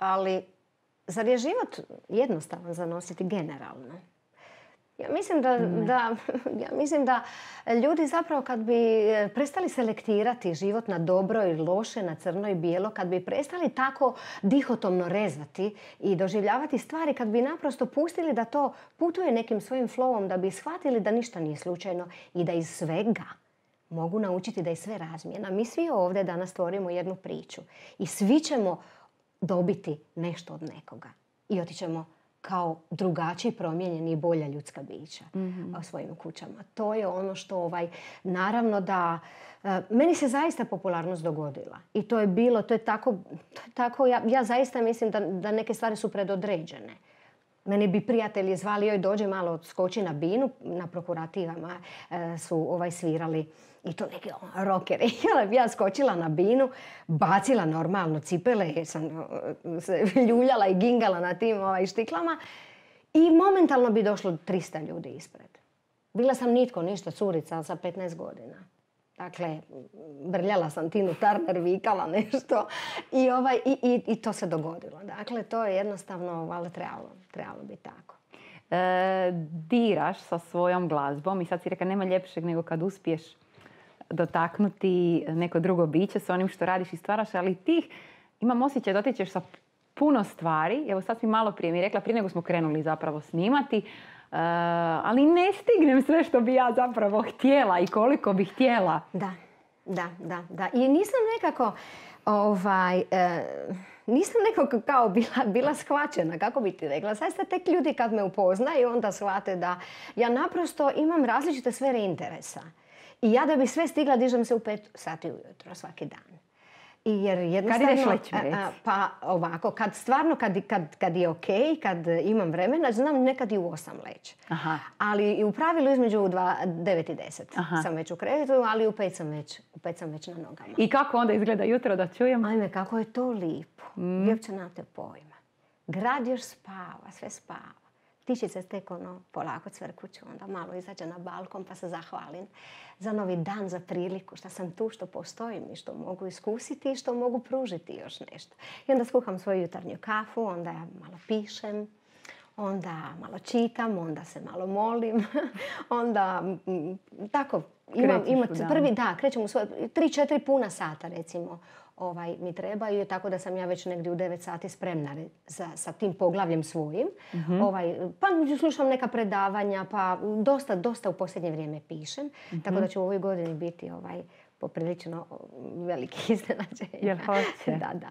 ali zar je život jednostavan za nositi generalno? Ja mislim da ljudi zapravo kad bi prestali selektirati život na dobro i loše, na crno i bijelo, kad bi prestali tako dihotomno rezati i doživljavati stvari, kad bi naprosto pustili da to putuje nekim svojim flowom, da bi shvatili da ništa nije slučajno i da iz svega mogu naučiti da je sve razmjena. Mi svi ovdje danas stvorimo jednu priču i svi ćemo dobiti nešto od nekoga i otićemo kao drugačiji, promijenjeni i bolja ljudska bića u svojim kućama. To je ono što naravno da meni se zaista popularnost dogodila. I to je bilo, to je tako ja zaista mislim da neke stvari su predodređene. Meni bi prijatelji zvali, joj dođe malo skoči na binu, na prokurativama su svirali i to neki rockeri. Ja skočila na binu, bacila normalno cipele jer sam se ljuljala i gingala na tim štiklama i momentalno bi došlo 300 ljudi ispred. Bila sam nitko, ništa, curica sa 15 godina. Dakle, brljala sam Tinu Turner, vikala nešto i to se dogodilo. Dakle, to je jednostavno, valjda trebalo biti tako. Diraš sa svojom glazbom i sad si rekla nema ljepšeg nego kad uspiješ dotaknuti neko drugo biće sa onim što radiš i stvaraš, ali ti imam osjećaj da dotičeš sa puno stvari. Evo sad mi malo prije mi rekla, prije nego smo krenuli zapravo snimati, ali ne stignem sve što bi ja zapravo htjela i koliko bi htjela. Da. I nisam nekako nisam nekako kao bila shvaćena, kako bi ti rekla. Sad ste tek ljudi kad me upoznaju onda shvate da ja naprosto imam različite sfere interesa. I ja da bi sve stigla dižem se u 5 sati ujutro svaki dan. Jer jednostavno, kad ideš leći, pa ovako, kad je ok, kad imam vremena, znam nekad i u 8 leći. Ali u pravilu između 9 i 10 sam već u krevetu, ali u 5 sam već na nogama. I kako onda izgleda jutro da čujem? Ajme, kako je to lipo. Ljepće nemate pojma. Grad još spava, sve spava. Ptičice tek polako cvrkuću, onda malo izađe na balkon pa se zahvalim za novi dan, za priliku, što sam tu, što postojim i što mogu iskusiti i što mogu pružiti još nešto. I onda skuham svoju jutarnju kafu, onda ja malo pišem, onda malo čitam, onda se malo molim, onda tako krećem u svoje 3-4 puna sata recimo. Mi trebaju, tako da sam ja već negdje u 9 sati spremna sa tim poglavljem svojim. Pa slušam neka predavanja, pa dosta u posljednje vrijeme pišem. Tako da će u ovoj godini biti poprilično veliki iznenađenja. Jel hoće? Da.